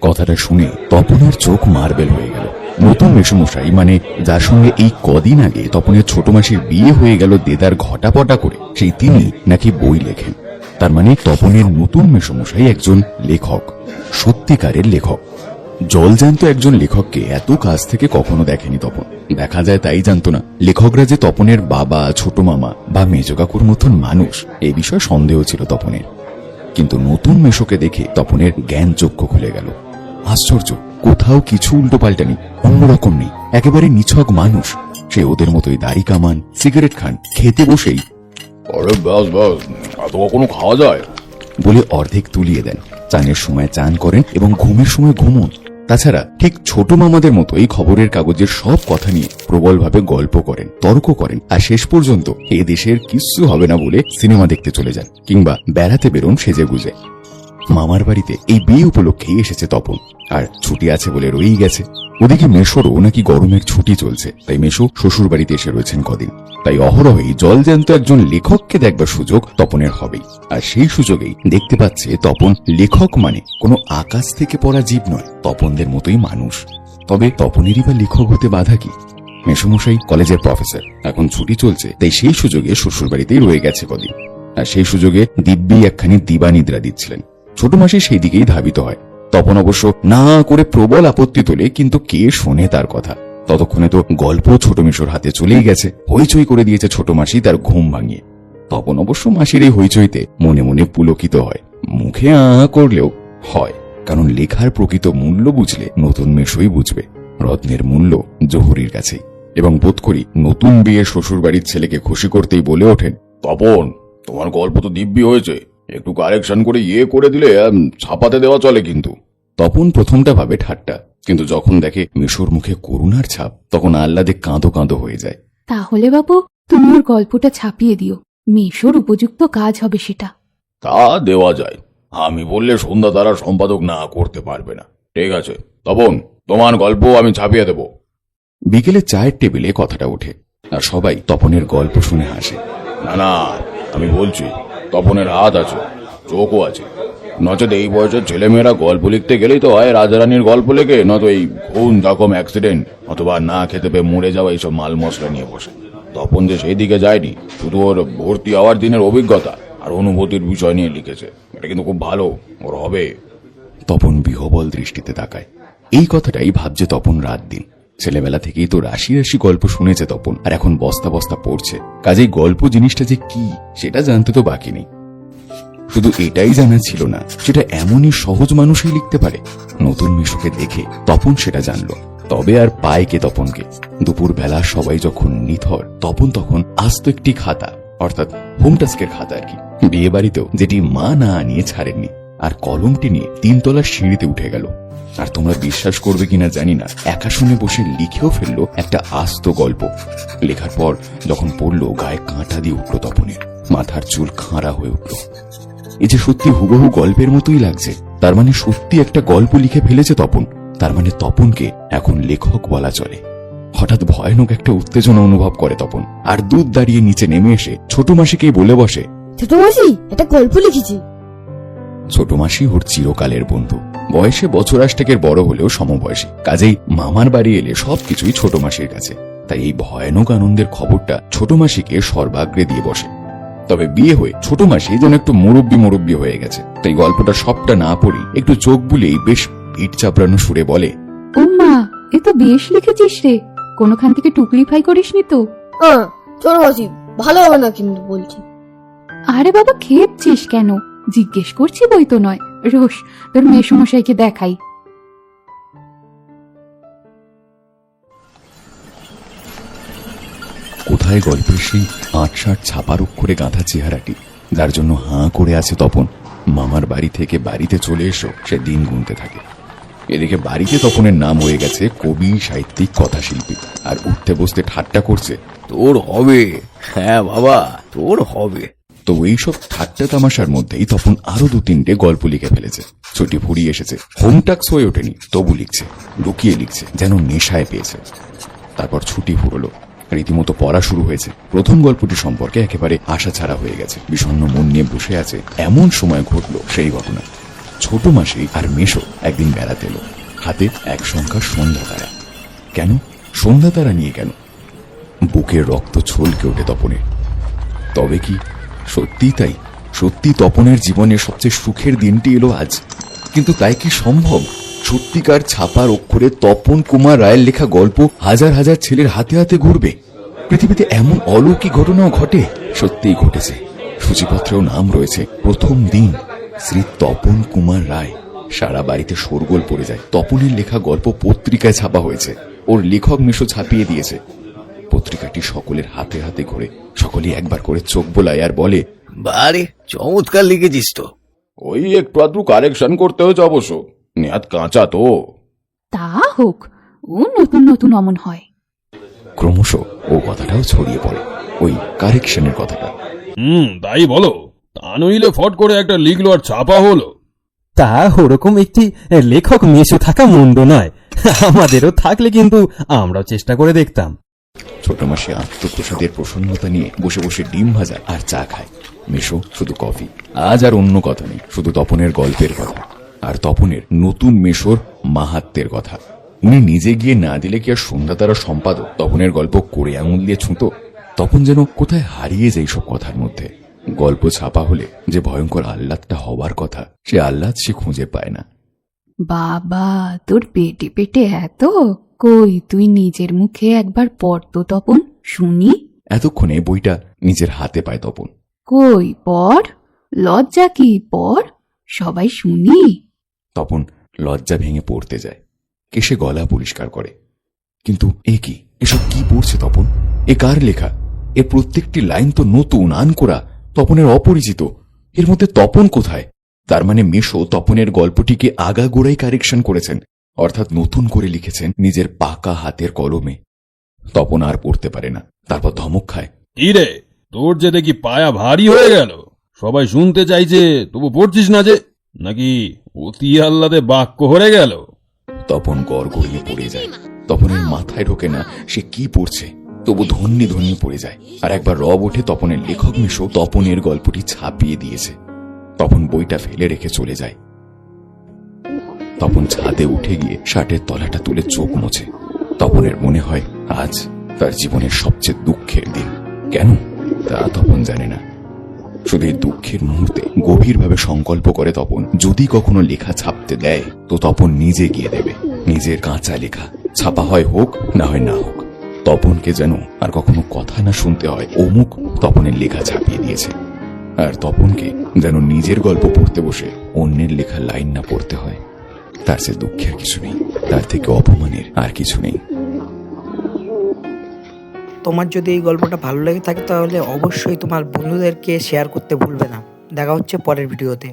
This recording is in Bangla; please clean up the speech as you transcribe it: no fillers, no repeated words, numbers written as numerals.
কথাটা শুনে তপনের চোখ মার্বেল হয়ে গেল। নতুন মেসোমশাই, মানে যার সঙ্গে এই কদিন আগে তপনের ছোট মাসির বিয়ে হয়ে গেল দেদার ঘটাপটা করে, সেই তিনি নাকি বই লেখেন। তার মানে তপনের নতুন মেসোমশাই একজন লেখক, সত্যিকারের লেখক। জলজান্ত একজন লেখককে এত কাছ থেকে কখনো দেখেনি তপন। দেখা যায় তাই জানতো না লেখকরা যে তপনের বাবা, ছোট মামা বা মেজ কাকুর মতন মানুষ। এ বিষয়ে সন্দেহ ছিল তপনের। কিন্তু নতুন মেশোকে দেখে তপনের জ্ঞান চক্ষু খুলে গেল। আশ্চর্য, কোথাও কিছু উল্টো পাল্টানি, অন্যরকম নেই, একেবারে নিছক মানুষ। সে ওদের মতোই দাড়ি কামান, সিগারেট খান, খেতে বসেই আরে ব্যাস ব্যাস, এত কখনো খাওয়া যায় বলে অর্ধেক তুলিয়ে দেন। চানের সময় চান করেন এবং ঘুমের সময় ঘুমন। তাছাড়া ঠিক ছোট মামাদের মতোই খবরের কাগজের সব কথা নিয়ে প্রবলভাবে গল্প করেন, তর্ক করেন, আর শেষ পর্যন্ত এ দেশের কিচ্ছু হবে না বলে সিনেমা দেখতে চলে যান কিংবা বেড়াতে বেরোন সেজে গুজে। মামার বাড়িতে এই বিয়ে উপলক্ষেই এসেছে তপন, আর ছুটি আছে বলে রয়েই গেছে। ওদিকে মেশোরও নাকি গরমের ছুটি চলছে, তাই মেশো শ্বশুর বাড়িতে এসে রয়েছেন কদিন। তাই অহরহই জলজ্যান্ত একজন লেখককে দেখবার সুযোগ তপনের হবেই। আর সেই সুযোগেই দেখতে পাচ্ছে তপন লেখক মানে কোনো আকাশ থেকে পড়া জীব নয়, তপনদের মতোই মানুষ। তবে তপনেরই বা লেখক হতে বাধা কি? মেসোমশাই কলেজের প্রফেসর, এখন ছুটি চলছে, তাই সেই সুযোগে শ্বশুর বাড়িতেই রয়ে গেছে কদিন। আর সেই সুযোগে দিব্যি একখানি দিবানিদ্রা দিচ্ছিলেন। ছোট মাসি সেই দিকেই ধাবিত হয়। তপন অবশ্য না করে প্রবল আপত্তি তোলে, কিন্তু কে শোনে তার কথা? ততক্ষণে তো গল্প ছোট মেশোর হাতে চলেই গেছে। হইচই করে দিয়েছে ছোট মাসি তার ঘুম ভাঙিয়ে। তপন অবশ্য মাসির এই হইচইতে মনে মনে পুলকিত হয়, মুখে করলেও হয়। কারণ লেখার প্রকৃত মূল্য বুঝলে নতুন মেশোই বুঝবে রত্নের মূল্য জহুরির কাছেই। এবং বোধ করি নতুন বিয়ে শ্বশুর বাড়ির ছেলেকে খুশি করতেই বলে ওঠেন, তপন, তোমার গল্প তো দিব্যি হয়েছে, একটু কারেকশন করে করে দিলে ছাপাতে দেওয়া চলে। কিন্তু তপন প্রথমটা ভাবে ঠাট্টা, কিন্তু যখন দেখে মেশোর মুখে করুণার ছাপ, তখন আহ্লাদে কাঁদো কাঁদো হয়ে যায়। তাহলে বাবু, তুমি ওর গল্পটা ছাপিয়ে দিও, মেশোর উপযুক্ত কাজ হবে সেটা। তা দেওয়া যায়, আমি বললে সন্ধ্যা তারা সম্পাদক না করতে পারবে না। ঠিক আছে তপন, তোমার গল্প আমি ছাপিয়ে দেব। বিকেলে চায়ের টেবিলে কথাটা ওঠে, আর সবাই তপনের গল্প শুনে হাসে। না না, আমি বলছি তপনের হাত আছে, চোখও আছে। নচেত এই বয়সের ছেলেমেয়েরা গল্প লিখতে গেলেই তো হয় রাজারানীর গল্প লেখে, নয়তো এই খুন, জখম, অ্যাক্সিডেন্ট অথবা না খেতে পেয়ে মরে যাওয়া এইসব মাল মশলা নিয়ে বসে। তপন যে সেই দিকে যায়নি, শুধু ওর ভর্তি হওয়ার দিনের অভিজ্ঞতা আর অনুভূতির বিষয় নিয়ে লিখেছে। এটা কিন্তু খুব ভালো, ওর হবে। তপন বিহবল দৃষ্টিতে তাকায়। এই কথাটাই ভাবছে তপন রাত দিন। ছেলেবেলা থেকেই তো রাশি রাশি গল্প শুনেছে তপন, আর এখন বস্তা বস্তা পড়ছে। কাজেই গল্প জিনিসটা যে কি সেটা জানতে তো বাকি নেই। শুধু এটাই জানা ছিল না সেটা এমনই সহজ মানুষই লিখতে পারে। নতুন মেশোকে দেখে তপন সেটা জানলো। তবে আর পায় কে তপনকে? দুপুর বেলা সবাই যখন নিথর, তপন তখন আস্ত একটি খাতা, অর্থাৎ হোম টাস্কের খাতা আর কি, বিয়ে বাড়িতেও যেটি মা না আনিয়ে ছাড়েননি, আর কলমটি নিয়ে 3 তলার সিঁড়িতে উঠে গেল। আর তোমরা বিশ্বাস করবে কিনা জানি না, একা শুনে বসে লিখেও ফেললো একটা আস্ত গল্প। লেখার পর যখন পড়লো, গায়ে কাঁটা দিয়ে উঠল তপনের, মাথার চুল খাঁড়া হয়ে উঠল। এই যে সত্যি হুবহু গল্পের মতোই লাগছে। তার মানে সত্যি একটা গল্প লিখে ফেলেছে তপন। তার মানে তপনকে এখন লেখক বলা চলে। হঠাৎ ভয়ানক একটা উত্তেজনা অনুভব করে তপন, আর দুধ দাঁড়িয়ে নিচে নেমে এসে ছোট মাসিকে বলে বসে, ছোট মাসি, একটা গল্প লিখেছি। ছোট মাসি ওর চিরকালের বন্ধু, বয়সে বছর 8 বড় হলেও সমবয়সী। কাজেই মামার বাড়ি এলে সবকিছুই ছোট মাসির কাছে। তাই এই ভয়ানক আনন্দের খবরটা ছোট মাসিকে সর্বাগ্রে দিয়ে বসে। তবে বিয়ে হয়ে ছোট মাসি যেন একটু মুরব্বী হয়ে গেছে। তাই গল্পটা সবটা না পড়ি একটু চোখ বুলেই বেশ পিঠ চাপড়ানো সুরে বলে, ও মা, এ তো বেশ লিখেছিস রে, কোনখান থেকে টুকলিফাই করিসনি তো? ছোট মাসি, ভালো হবে না কিন্তু বলছি। আরে বাবা, খেপছিস কেন? জিজ্ঞেস করছি বই তো নয়। রোশ, তোর মেসোমশাইকে দেখাই। কোথায় গল্পের সেই 8-60 ছাপার অক্ষরে গাঁথা চেহারাটি, যার জন্য হাঁ করে আছে তপন? মামার বাড়ি থেকে বাড়িতে চলে এসো সে দিন গুনতে থাকে। এদিকে বাড়িতে তপনের নাম হয়ে গেছে কবি, সাহিত্যিক, কথাশিল্পী। আর উঠতে বসতে ঠাট্টা করছে, তোর হবে, হ্যাঁ বাবা, তোর হবে। তো এইসব ঠাট্টা তামাশার মধ্যেই তপন আরো 2-3টে গল্প লিখে ফেলেছে। ছুটি ফুরিয়ে এসেছে, হোম টাস্ক হয়ে ওঠেনি, তবু লিখছে, লুকিয়ে লিখছে, যেন নেশায় পেয়েছে। তারপর ছুটি ফুরলো, রীতিমতো পড়া শুরু হয়েছে। প্রথম গল্পটি সম্পর্কে একেবারে আশা ছাড়া হয়ে গেছে। বিষণ্ণ মন নিয়ে বসে আছে, এমন সময় ঘটল সেই ঘটনা। ছোট মাসি আর মেশো একদিন বেড়াতে এলো, হাতে এক সংখ্যা সন্ধ্যা তারা। কেন সন্ধ্যা তারা নিয়ে কেন? বুকের রক্ত ছলকে ওঠে তপনের। তবে কি সত্যি তাই? সত্যি তপনের জীবনের সবচেয়ে সুখের দিনটি এলো আজ। কিন্তু তাই কি সম্ভব? সত্যিকার ছাপার অক্ষরে তপন কুমার রায়ের লেখা গল্প হাজার হাজার ছেলের হাতে হাতে ঘুরবে? পৃথিবীতে এমন অলৌকিক ঘটনাও ঘটে? সত্যিই ঘটেছে। সূচিপত্রেও নাম রয়েছে, প্রথম দিন শ্রী তপন কুমার রায়। সারা বাড়িতে শোরগোল পড়ে যায়। তপনের লেখা গল্প পত্রিকায় ছাপা হয়েছে, ওর লেখক মেশো ছাপিয়ে দিয়েছে। পত্রিকাটি সকলের হাতে হাতে ঘোরে, সকলেই একবার করে চোখ বোলায় আর বলে, বারে চমৎকার লিখেছিস তো। ওই একটু আধটু কারেকশন করতে হয়েছে অবশ্য, নেহাত কাঁচা তো। তা হোক, ও নতুন নতুন অমন হয়। ক্রমশ ও কথাটাও ছড়িয়ে পড়ে, ওই কারেকশনের কথাটা। তাই বলো, তা নইলে ফট করে একটা লিখলো আর ছাপা হলো। তা ওরকম একটি লেখক মেশো থাকা মন্দ নয়, আমাদেরও থাকলে কিন্তু আমরাও চেষ্টা করে দেখতাম। ছোট মাসে আত্মপ্রসাদের প্রসন্নতা নিয়ে বসে বসে ডিম ভাজা আর চা খায়। মেশো শুধু কফি। আজ আর অন্য কথা নেই, শুধু তপনের গল্পের কথা, আর তপনের নতুন মেশোর মাহাত্ম্যের কথা। উনি নিজে গিয়ে না দিলে কি আর সন্ধ্যা তারা সম্পাদক তপনের গল্প করে আঙুল দিয়ে ছুঁতো? তপন যেন কোথায় হারিয়ে যায় সব কথার মধ্যে। গল্প ছাপা হলে যে ভয়ঙ্কর আহ্লাদটা হবার কথা, সে আহ্লাদ সে খুঁজে পায় না। বাবা, তোর পেটে পেটে এত? কই তুই নিজের মুখে একবার পড় তো তপন, শুনি। এতক্ষণে বইটা নিজের হাতে পায় তপন। কই পড়, লজ্জা কি, পড়, সবাই শুনি। তপন লজ্জা ভেঙে পড়তে যায়, কেশে গলা পরিষ্কার করে। কিন্তু এ কি, এসব কি পড়ছে তপন? এ কার লেখা? এর প্রত্যেকটি লাইন তো নতুন, আনকোরা, তপনের অপরিচিত। এর মধ্যে তপন কোথায়? তার মানে মেশো তপনের গল্পটিকে আগাগোড়াই কারেকশন করেছেন, অর্থাৎ নতুন করে লিখেছেন নিজের পাকা হাতের কলমে। তপন আর পড়তে পারে না, তারপর ধমক খায়। কি রে, তোর যে দেখি পায়া ভারী হয়ে গেল, সবাই শুনতে চাইছে তবু পড়ছিস না যে, নাকি অতি আহ্লাদে বাক্য হরে গেল? তপন গড়গড়িয়ে পড়ে যায়। তপনের মাথায় ঢোকে না সে কি পড়ছে, তবু ধন্যি ধন্যি পড়ে যায়। আর একবার রব ওঠে, তপনের লেখক মেশো তপনের গল্পটি ছাপিয়ে দিয়েছে। তপন বইটা ফেলে রেখে চলে যায়। তপন ছাদে উঠে গিয়ে শার্টের তলাটা তুলে চোখ মোছে। তপনের মনে হয় আজ তার জীবনের সবচেয়ে দুঃখের দিন। কেন তা তপন জানে না। শুধু এই দুঃখের মুহূর্তে গভীরভাবে সংকল্প করে তপন, যদি কখনো লেখা ছাপতে দেয় তো তপন নিজে গিয়ে দেবে। নিজের কাঁচা লেখা ছাপা হয় হোক, না হয় না হোক, তপনকে যেন আর কখনো কথা না শুনতে হয় অমুক তপনের লেখা ছাপিয়ে দিয়েছে। আর তপনকে যেন নিজের গল্প পড়তে বসে অন্যের লেখা লাইন না পড়তে হয়। তার সে দুঃখের কিছু নেই, তার থেকে অপমানের আর কিছু নেই। তোমার যদি এই গল্পটা ভালো লেগে থাকে তাহলে অবশ্যই তোমার বন্ধুদেরকে শেয়ার করতে ভুলবে না। দেখা হচ্ছে পরের ভিডিওতে।